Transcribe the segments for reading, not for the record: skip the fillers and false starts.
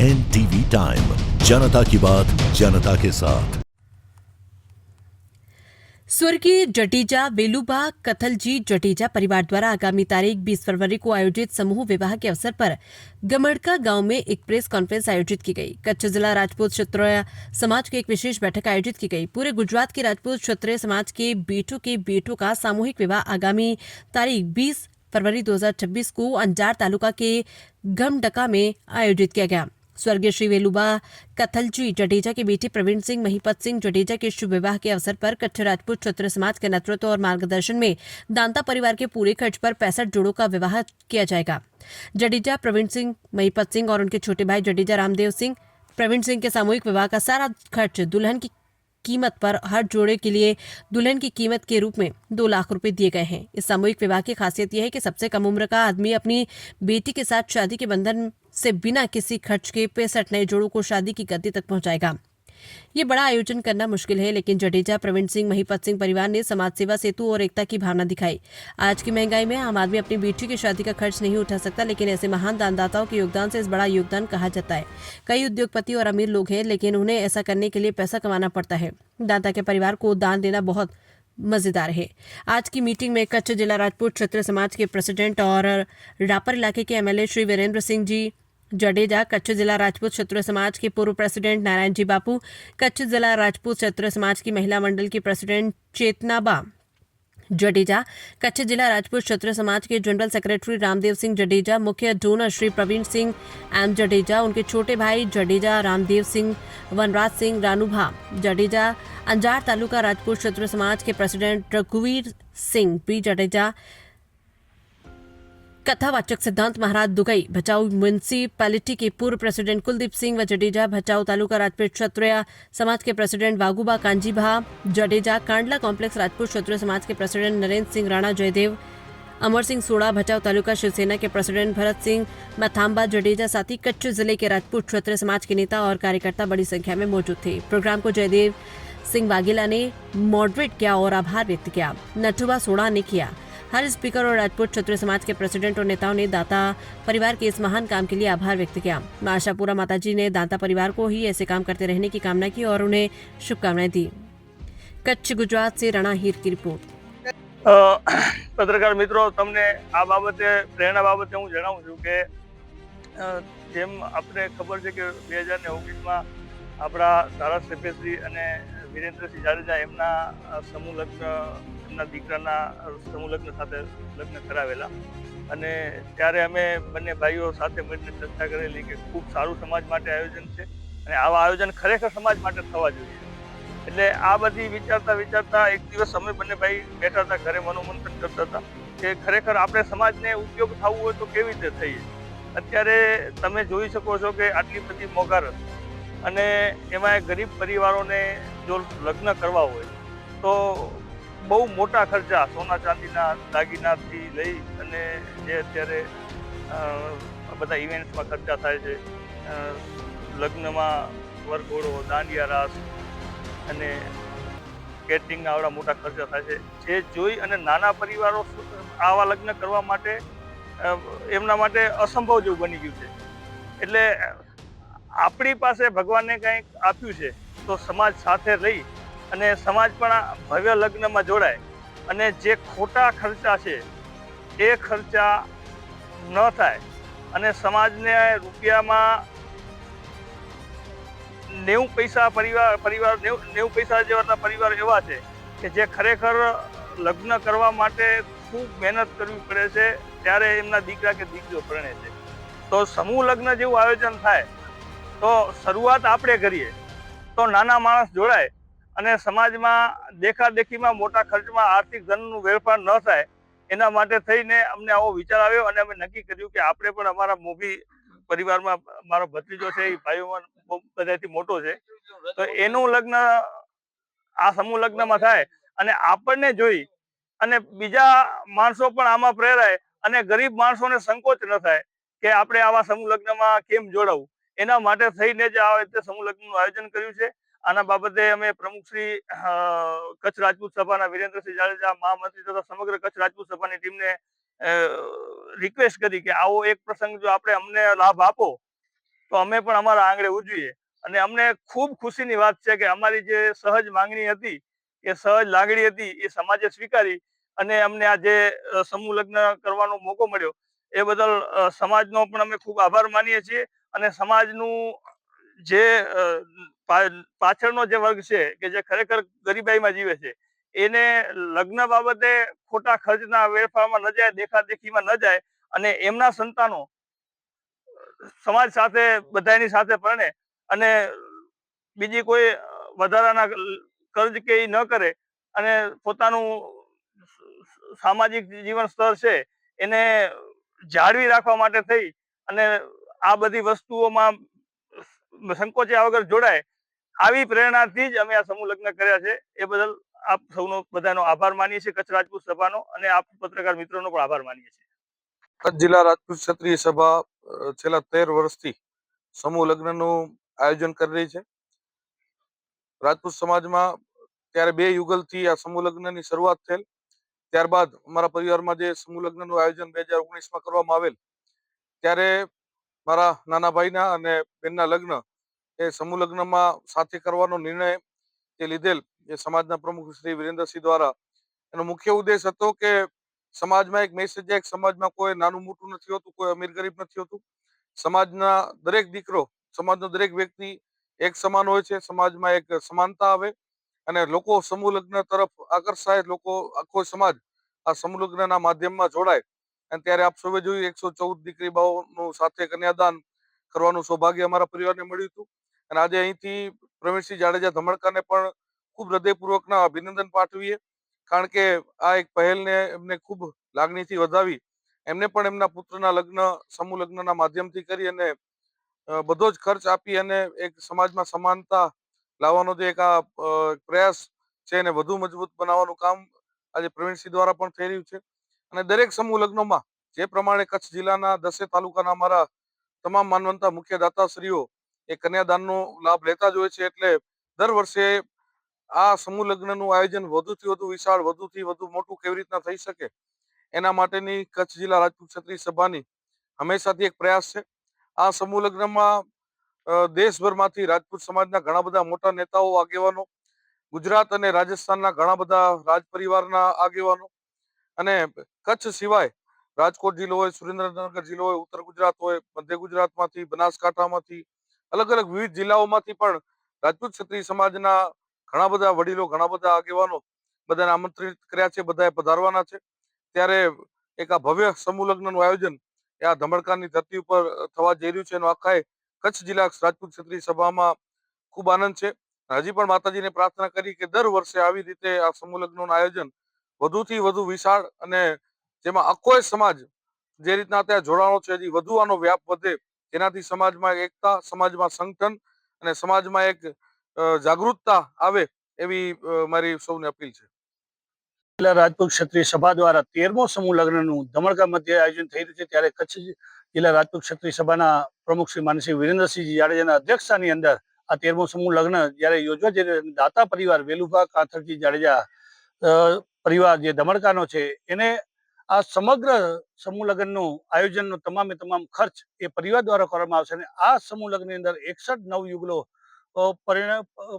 NTV time, जनता की बात जनता के साथ। स्वर्गीय जडेजा वेलुबा कथलजी जडेजा परिवार द्वारा आगामी तारीख 20 फरवरी को आयोजित समूह विवाह के अवसर पर गमड़का गांव में एक प्रेस कॉन्फ्रेंस आयोजित की गई। कच्छ जिला राजपूत क्षत्रिय समाज की एक विशेष बैठक आयोजित की गई। पूरे गुजरात के राजपूत क्षत्रिय समाज के बेटों का सामूहिक विवाह आगामी तारीख 20 फरवरी 2026 को अंजार तालुका के गमडका में आयोजित किया गया। स्वर्गीय श्री वेलुबा कथलजी जडेजा के बेटे प्रवीण सिंह महिपत सिंह जडेजा के शुभ विवाह के अवसर पर कच्छ राजपूत क्षत्रिय समाज के नेतृत्व और मार्गदर्शन में दांता परिवार के पूरे खर्च पर 65 जोड़ों का विवाह किया जाएगा। जडेजा प्रवीण सिंह महिपत सिंह और उनके छोटे भाई जडेजा रामदेव सिंह प्रवीण सिंह के सामूहिक विवाह का सारा खर्च दुल्हन की कीमत पर हर जोड़े के लिए दुल्हन की कीमत के रूप में 2 लाख रुपए दिए गए हैं। इस सामूहिक विवाह की खासियत यह है कि सबसे कम उम्र का आदमी अपनी बेटी के साथ शादी के बंधन से बिना किसी खर्च के 65 नए जोड़ों को शादी की गद्दी तक पहुंचाएगा। ये बड़ा आयोजन करना मुश्किल है, लेकिन जडेजा प्रवीण सिंह महिपत सिंह परिवार ने समाज सेवा सेतु और एकता की भावना दिखाई। आज की महंगाई में आम आदमी अपनी बेटी की शादी का खर्च नहीं उठा सकता, लेकिन ऐसे महान दानदाताओं के योगदान से इस बड़ा योगदान कहा जाता है। कई उद्योगपति और अमीर लोग हैं, लेकिन उन्हें ऐसा करने के लिए पैसा कमाना पड़ता है। दाता के परिवार को दान देना बहुत मजेदार है। आज की मीटिंग में कच्छ जिला राजपूत क्षत्रिय समाज के प्रेसिडेंट और रापर इलाके के एमएलए श्री वीरेंद्र सिंह जी जडेजा, कच्छ जिला राजपूत क्षत्रिय समाज के पूर्व प्रेसिडेंट नारायण जी बापू, कच्छ जिला राजपूत क्षत्रिय समाज की महिला मंडल की प्रेसिडेंट चेतनाबा जडेजा, कच्छ जिला राजपूत क्षत्रिय समाज के जनरल सेक्रेटरी रामदेव सिंह जडेजा, मुख्य डोनर श्री प्रवीण सिंह एम जडेजा, उनके छोटे भाई जडेजा रामदेव सिंह, वनराज सिंह रानूभा जडेजा, अंजार तालुका राजपूत क्षत्रिय समाज के प्रेसिडेंट रघुवीर सिंह बी जडेजा, कथावाचक सिद्धांत महाराज दुगई, भचाऊ म्यूनिसिपैलिटी के पूर्व प्रेसिडेंट कुलदीप सिंह व जडेजा, भचाऊ तालुका राजपूत क्षत्रिय समाज के प्रेसिडेंट वागुबा कांजीभा जडेजा, कांडला कॉम्प्लेक्स राजपूत क्षत्रिय समाज के प्रेसिडेंट नरेंद्र सिंह राणा जयदेव, अमर सिंह सोड़ा, भचाऊ तालुका शिवसेना के प्रेसिडेंट भरत सिंह मथाम्बा जडेजा, साथ ही कच्छ जिले के राजपूत क्षत्रिय समाज के नेता और कार्यकर्ता बड़ी संख्या में मौजूद थे। प्रोग्राम को जयदेव सिंह वाघेला ने मॉडरेट किया और आभार व्यक्त किया। नथुबा सोड़ा ने किया। हर स्पीकर और राजपूत क्षत्रिय समाज के प्रेसिडेंट और नेताओं ने दाता परिवार के इस महान काम के लिए आभार व्यक्त किया। मां आशापुरा माताजी ने दाता परिवार को ही ऐसे काम करते रहने की कामना की और उन्हें शुभकामनाएं दी। कच्छ गुजरात से राणा हीर की रिपोर्ट। पत्रकार मित्रों, तमने आ बाबते प्रेरणा बाबते हूँ जणावुं छुं के जेम आपने खबर है कि 2019 में अपना धारासभ्यश्री अने वीरेन्द्रसिंह जाडेजा एमना समूह लग्न एमना दीकराना समूह लग्न साथे लग्न करावेला अने त्यारे अमे बने भाईओ साथे मळीने चर्चा करेली के खूब सारू समाज माटे आयोजन छे अने आवा आयोजन खरेखर समाज माटे थवा जोईए। એટલે આ બધી વિચારતા એક દિવસ અમે બંને ભાઈ બેઠા હતા, ઘરે મનોમંથન કરતા હતા કે ખરેખર આપણે સમાજને ઉપયોગ થવું હોય તો કેવી રીતે થઈએ। અત્યારે તમે જોઈ શકો છો કે આટલી બધી મોંઘવારી અને એમાં ગરીબ પરિવારોને જો લગ્ન કરવા હોય તો બહુ મોટા ખર્ચા સોના ચાંદીના દાગીનાથી લઈ અને જે અત્યારે બધા ઇવેન્ટ્સમાં ખર્ચા થાય છે, લગ્નમાં વરઘોડો, દાંડિયા રાસ અને કેટરિંગ આવડા મોટા ખર્ચા થાય છે, જે જોઈ અને નાના પરિવારો આવા લગ્ન કરવા માટે એમના માટે અસંભવ જેવું બની ગયું છે। એટલે આપણી પાસે ભગવાને કંઈક આપ્યું છે તો સમાજ સાથે રહી અને સમાજ પણ આ ભવ્ય લગ્નમાં જોડાય અને જે ખોટા ખર્ચા છે એ ખર્ચા ન થાય અને સમાજને રૂપિયામાં 90 પૈસા પરિવાર 90 પૈસા જેવા પરિવાર એવા છે કે જે ખરેખર લગ્ન કરવા માટે ખૂબ મહેનત કરવી પડે છે, ત્યારે એમના દીકરા કે દીકરીઓ પરણે છે। તો સમૂહ લગ્ન જેવું આયોજન થાય તો શરૂઆત આપણે કરીએ તો નાના માણસ જોડાય અને સમાજમાં દેખાદેખીમાં મોટા ખર્ચમાં આર્થિક ધનનું વેડફાર ન થાય, એના માટે થઈને અમને આવો વિચાર આવ્યો અને અમે નક્કી કર્યું કે આપણે પણ અમારા મોભી પરિવારમાં મારો ભત્રીજો છે, એ ભાઈઓમાં બધાથી મોટો છે, તો એનું લગ્ન આ સમૂહ લગ્નમાં થાય અને આપણને જોઈ અને બીજા માણસો પણ આમાં પ્રેરાય અને ગરીબ માણસોને સંકોચ ન થાય કે આપણે આવા સમૂહ લગ્નમાં કેમ જોડાવું। એના માટે થઈને જ આ રીતે સમૂહ લગ્નનું આયોજન કર્યું છે। આના બાબતે અમે પ્રમુખ શ્રી કચ્છ રાજપૂત સભાના વીરેન્દ્રસિંહ જાડેજા, મહામંત્રી તથા સમગ્ર કચ્છ રાજપૂત સભાની ટીમને રિક્વેસ્ટ કરી કે આવો એક પ્રસંગ જો આપણે અમને લાભ આપો તો અમે પણ અમારા આંગણે ઉજવીએ. અને અમને ખૂબ ખુશીની વાત છે કે અમારી જે સહજ માંગણી હતી, એ સહજ લાગણી હતી, એ સમાજે સ્વીકારી અને અમને આ જે સમૂહ લગ્ન કરવાનો મોકો મળ્યો એ બદલ સમાજનો પણ અમે ખૂબ આભાર માનીએ છીએ. અને સમાજનું જે પાછળનો જે વર્ગ છે કે જે ખરેખર ગરીબાઈમાં જીવે છે, એને લગ્ન બાબતે ખોટા ખર્ચના વેડફામાં ન જાય, દેખાદેખીમાં ન જાય અને એમના સંતાનો સમાજ સાથે બધાની સાથે પરણે અને બીજી કોઈ વધારાના કર્જ કે એ ન કરે અને પોતાનું સામાજિક જીવન સ્તર છે એને જાળવી રાખવા માટે થઈ અને આ બધી વસ્તુઓમાં સંકોચ્યા વગર જોડાય, આવી પ્રેરણાથી જ અમે આ સમૂહ લગ્ન કર્યા છે. એ બદલ આપ સૌનો બધાનો આભાર માનીએ છીએ, કચ્છ રાજપૂત સભાનો, અને આપ પત્રકાર મિત્રોનો પણ આભાર માનીએ છીએ. કચ્છ જિલ્લા રાજપૂત ક્ષત્રિય સભા છેલ્લા 13 વર્ષથી સમૂહ લગ્નનું આયોજન કરી રહી છે. રાજપૂત સમાજમાં ત્યારે 2 યુગલથી આ સમૂહ લગ્નની શરૂઆત થયેલ. ત્યારબાદ અમારા પરિવારમાં જે સમૂહ લગ્નનું આયોજન 2019માં કરવામાં આવેલ, ત્યારે મારા નાના ભાઈના અને બેનના લગ્ન એ સમૂહ લગ્નમાં સાથે કરવાનો નિર્ણય એ લીધેલ એ સમાજના પ્રમુખ શ્રી વિરેન્દ્રસિંહ દ્વારા. એનો મુખ્ય ઉદ્દેશ હતો કે સમાજમાં એક મેસેજ જાય, સમાજમાં કોઈ નાનું મોટું નથી હોતું, કોઈ અમીર ગરીબ નથી હોતું. સમાજના દરેક દીકરો, સમાજનો દરેક વ્યક્તિ એક સમાન હોય છે. સમાજમાં એક સમાનતા આવે અને લોકો સમૂહ લગ્ન તરફ આકર્ષાય, લોકો આખો સમાજ આ સમૂહ લગ્નના માધ્યમમાં જોડાય. અને ત્યારે આપ સૌએ જોયું 114 દીકરી બાઓનું સાથે કન્યાદાન કરવાનું સૌભાગ્ય અમારા પરિવારને મળ્યું હતું. અને આજે અહીંથી પ્રવીણસિંહ જાડેજા ધમણકાને પણ ખૂબ હૃદયપૂર્વકના અભિનંદન પાઠવીએ, કારણ કે આ એક પહેલને એમને ખૂબ લાગણીથી વધાવી. એમને પણ એમના પુત્રના લગ્ન સમૂહ લગ્નના માધ્યમથી કરી અને બધો જ ખર્ચ આપી અને એક સમાજમાં સમાનતા લાવવાનો જે એક આ પ્રયાસ છે એને વધુ મજબૂત બનાવવાનું કામ આજે પ્રવીણસિંહ દ્વારા પણ થઈ રહ્યું છે. અને દરેક સમૂહ લગ્નોમાં જે પ્રમાણે કચ્છ જિલ્લાના 10 તાલુકાના અમારા તમામ માનવંતા મુખ્ય દાતાશ્રીઓ એ કન્યાદાનનો લાભ લેતા જ હોય છે. એટલે દર વર્ષે આ સમૂહ લગ્નનું આયોજન વધુથી વધુ વિશાળ, વધુથી વધુ મોટું કેવી રીતના થઈ શકે એના માટેની કચ્છ જિલ્લા રાજપૂત ક્ષત્રિય સભાની હંમેશાથી એક પ્રયાસ છે. આ સમૂહ લગ્નમાં દેશભરમાંથી રાજપૂત સમાજના ઘણા બધા મોટા નેતાઓ, આગેવાનો, ગુજરાત અને રાજસ્થાનના ઘણા બધા રાજ પરિવારના આગેવાનો અને કચ્છ સિવાય રાજકોટ જિલ્લો હોય, સુરેન્દ્રનગર જિલ્લો હોય, ઉત્તર ગુજરાત હોય, મધ્ય ગુજરાતમાંથી, બનાસકાંઠામાંથી, અલગ અલગ વિવિધ જિલ્લાઓમાંથી પણ રાજપૂત ક્ષત્રિય સમાજના ઘણા બધા વડીલો, ઘણા બધા આગેવાનો બધાને આમંત્રિત કર્યા છે, બધાએ પધારવાના છે. ત્યારે એક આ ભવ્ય સમૂહ લગ્નનું આયોજન એ આ ધમણકાની ધરતી ઉપર થવા જઈ રહ્યું છે. એનો આખા કચ્છ જિલ્લા રાજપૂત ક્ષત્રિય સભામાં ખૂબ આનંદ છે. હજી પણ માતાજીને પ્રાર્થના કરી કે દર વર્ષે આવી રીતે આ સમૂહ લગ્નનું આયોજન વધુથી વધુ વિશાળ અને જેમાં આખો સમાજ જે રીતના ત્યાં જોડાણો છે, હજી વધુ આનો વ્યાપ વધે, જેનાથી સમાજમાં એકતા, સમાજમાં સંગઠન અને સમાજમાં એક જાગૃતતા આવે એવી મારી સૌને અપીલ છે. જિલ્લા રાજપૂત ક્ષત્રિય સભા દ્વારા 13મો સમૂહ લગ્નનું ધમણકા મધ્યે આયોજન થઈ રહ્યું છે. ત્યારે કચ્છ જિલ્લા રાજપૂત ક્ષત્રિય સભાના પ્રમુખ શ્રી માનસિંહ વિરેન્દ્રસિંહ જાડેજાના અધ્યક્ષતાની અંદર આ 13મો સમૂહ લગ્ન જ્યારે યોજવા જઈ રહ્યો, દાતા પરિવાર વેલુભા કાથરજી જાડેજા પરિવાર જે ધમણકાનો છે, એને આ સમગ્ર સમૂહ લગ્નનું આયોજનનો તમામે તમામ ખર્ચ એ પરિવાર દ્વારા કરવામાં આવશે. અને આ સમૂહ લગ્નની અંદર 61 નવયુગલો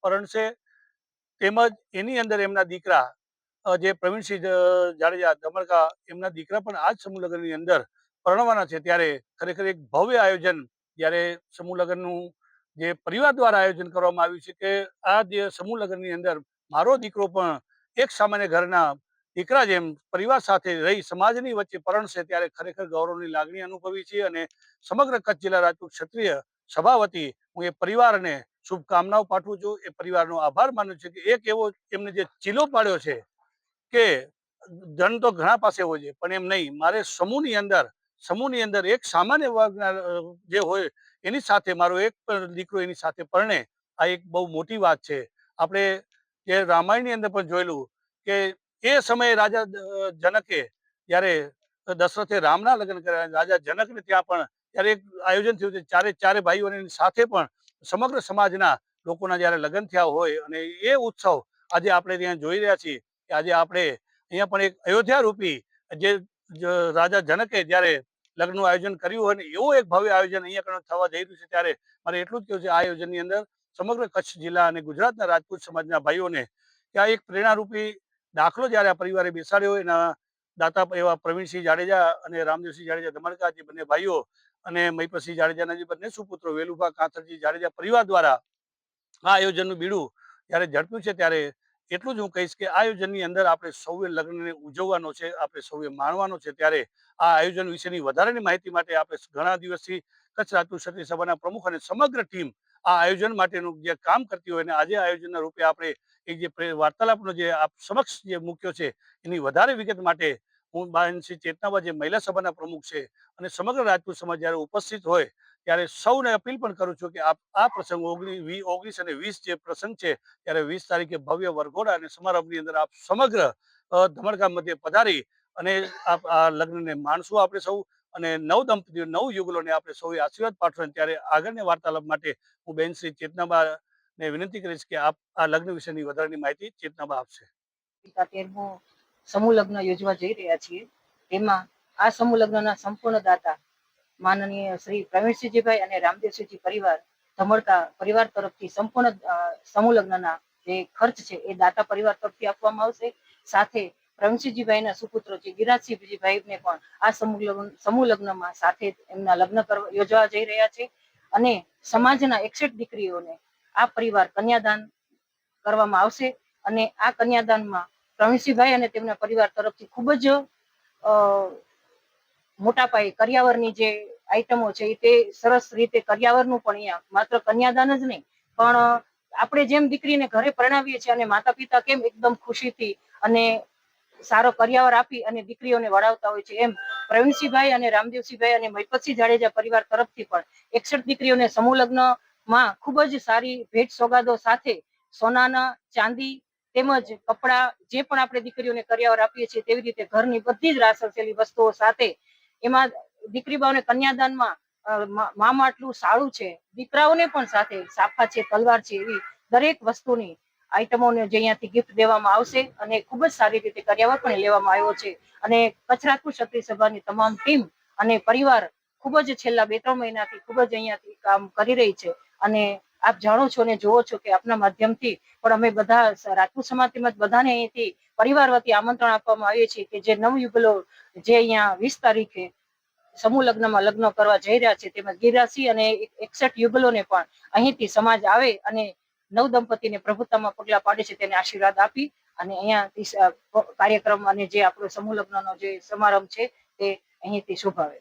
પરણશે. તેમજ એની અંદર એમના દીકરા જે પ્રવીણસિંહ જાડેજા ધમણકા, એમના દીકરા પણ આ જ સમૂહ લગ્નની અંદર પરણવાના છે. ત્યારે ખરેખર એક ભવ્ય આયોજન જ્યારે સમૂહ લગ્નનું જે પરિવાર દ્વારા આયોજન કરવામાં આવ્યું છે કે આ જે સમૂહ લગ્નની અંદર મારો દીકરો પણ એક સામાન્ય ઘરના દીકરા જેમ પરિવાર સાથે રહી સમાજની વચ્ચે પરણશે, ત્યારે ખરેખર ગૌરવની લાગણી અનુભવી છે. અને સમગ્ર કચ્છ જિલ્લા રાજપૂત ક્ષત્રિય સભા વતી હું એ પરિવારને શુભકામનાઓ પાઠવું છું. એ પરિવારનો આભાર માનું છું કે એક એવો એમને જે ચીલો પાડ્યો છે કે ધન તો ઘણા પાસે હોય છે, પણ એમ નહીં, મારે સમૂહની અંદર એક સામાન્ય વર્ગના જે હોય એની સાથે મારો એક દીકરો એની સાથે પરણે, આ એક બહુ મોટી વાત છે. આપણે જે રામાયણની અંદર પણ જોયેલું કે એ સમયે રાજા જનકે જ્યારે દશરથે રામના લગ્ન કર્યા, રાજા જનકને ત્યાં પણ ત્યારે એક આયોજન થયું છે, ચારે ભાઈઓની સાથે પણ સમગ્ર સમાજના લોકોના જ્યારે લગ્ન થયા હોય અને એ ઉત્સવ આજે આપણે ત્યાં જોઈ રહ્યા છીએ કે આજે આપણે અહીંયા પણ એક અયોધ્યા રૂપી જે રાજા જનકે જ્યારે લગ્નનું આયોજન કર્યું હોય ને એવું એક ભવ્ય આયોજન અહીંયા થવા જઈ રહ્યું છે, ત્યારે મારે એટલું જ કહેવું છે, આ આયોજનની અંદર સમગ્ર કચ્છ જિલ્લા અને ગુજરાતના રાજપૂત સમાજના ભાઈઓને ત્યાં એક પ્રેરણારૂપી દાખલો જ્યારે આ પરિવારે બેસાડ્યો હોય, એના દાતા એવા પ્રવીણસિંહ જાડેજા અને રામદેવસિંહ જાડેજા ધમણકા, જે બંને ભાઈઓ, અને મહિપતસિંહ જાડેજાના જે બંને સુપુત્રો વેલુભા કાંથરજી જાડેજા પરિવાર દ્વારા આ આયોજનનું બીડું જ્યારે ઝડપ્યું છે, ત્યારે એટલું જ હું કહીશ કે આ આયોજનની અંદર આપણે સૌએ લગ્નને ઉજવવાનો છે, આપણે સૌએ માણવાનો છે. ત્યારે આ આયોજન વિશેની વધારાની માહિતી માટે આપણે ઘણા દિવસથી કચ્છ રાજપૂત ક્ષત્રિય સભાના પ્રમુખ અને સમગ્ર ટીમ આ આયોજન માટેનું જે કામ કરતી હોય, ને આજે આયોજનના રૂપે આપણે એક જે વાર્તાલાપનો જે આપ સમક્ષ જે મૂક્યો છે, એની વધારે વિગત માટે હું બહેન શ્રી ચેતનાબા, જે મહિલા સભાના પ્રમુખ છે, અને સમગ્ર રાજપૂત સમાજ જ્યારે ઉપસ્થિત હોય ત્યારે સૌને અપીલ પણ કરું છું કે આ પ્રસંગ 19 અને 20 જે પ્રસંગ છે, ત્યારે 20 તારીખે ભવ્ય વરઘોડા અને સમારંભની અંદર આપ સમગ્ર ધમણકા મધ્યે પધારી અને આ લગ્નને માણશું આપણે સૌ, અને નવ દંપતીઓ, નવ યુગલોને આપણે સૌએ આશીર્વાદ પાઠવે. ત્યારે આગળની વાર્તાલાપ માટે હું બેન શ્રી ચેતનાબા ને વિનંતી કરીશ કે આપ આ લગ્ન વિશેની વધારાની માહિતી ચેતનાબા આપશે. 13મો સમૂહ લગ્ન યોજવા જઈ રહ્યા છીએ. તેમાં આ સમૂહ લગ્નના સંપૂર્ણ દાતા માનનીય શ્રી પ્રવીણસિંહજીભાઈ અને રામદેવસિંહજી પરિવાર ધમણકા પરિવાર તરફથી સંપૂર્ણ સમૂહ લગ્નના જે ખર્ચ છે એ દાતા પરિવાર તરફથી આપવામાં આવશે. સાથે પ્રવીણસિંહજીભાઈના સુપુત્રો છે ગિરાજસિંહજીભાઈને પણ આ સમૂહ લગ્નમાં સાથે એમના લગ્ન યોજવા જઈ રહ્યા છે. અને સમાજના 61 દીકરીઓને આ પરિવાર કન્યાદાન કરવામાં આવશે. અને આ કન્યાદાનમાં પ્રવીણસિંહભાઈ અને તેમના પરિવાર તરફથી ખૂબ જ મોટા પાયે કરિયાવરની જે આઈટમો છે તે સરસ રીતે કરિયાવરનું પણ અહીંયા માત્ર કન્યાદાન જ નહીં, પણ આપણે જેમ દીકરીને ઘરે પરણાવીએ છીએ અને માતા પિતા કેમ એકદમ ખુશીથી અને સારો કરિયાવર આપી અને દીકરીઓને વળાવતા હોય છે, એમ પ્રવીણસિંહભાઈ અને રામદેવસિંહભાઈ અને મહિપતસિંહ જાડેજા પરિવાર તરફથી પણ 61 દીકરીઓને સમૂહ લગ્નમાં ખૂબ જ સારી ભેટ સોગાદો સાથે સોનાના, ચાંદી તેમજ કપડા, જે પણ આપણે દીકરીઓને કરિયાવર આપીએ છીએ તેવી રીતે ઘરની બધી જ રાસરસેલી વસ્તુઓ સાથે એમાં દીકરી બાઓને કન્યાદાનમાં માટલું, સાળું છે, દીકરાઓને પણ સાથે સાફા છે, તલવાર છે, એવી દરેક વસ્તુની આઈટમોને જે અહીંયાથી ગિફ્ટ દેવામાં આવશે. અને ખૂબ જ સારી રીતે કરિયાવર પણ લેવામાં આવ્યો છે. અને કચ્છ રાજપૂત ક્ષત્રિય સભાની તમામ ટીમ અને પરિવાર ખૂબ જ છેલ્લા 2-3 મહિનાથી ખૂબ જ અહીંયાથી કામ કરી રહી છે. અને આપ જાણો છો અને જોવો છો કે આપના માધ્યમથી પણ અમે બધા રાજપૂત સમાજ તેમજ બધાને અહીંથી પરિવાર વતી આમંત્રણ આપવામાં આવીએ છીએ કે જે નવયુગલો જે અહીંયા 20 તારીખે સમૂહ લગ્નમાં લગ્ન કરવા જઈ રહ્યા છે, તેમજ ગિરાસી અને 61 યુગલોને પણ અહીંથી સમાજ આવે અને નવ દંપતીને પ્રભુતામાં પગલા પાડે છે તેને આશીર્વાદ આપી અને અહીંયાથી કાર્યક્રમ અને જે આપણો સમૂહ લગ્નનો જે સમારંભ છે તે અહીંથી શોભાવે.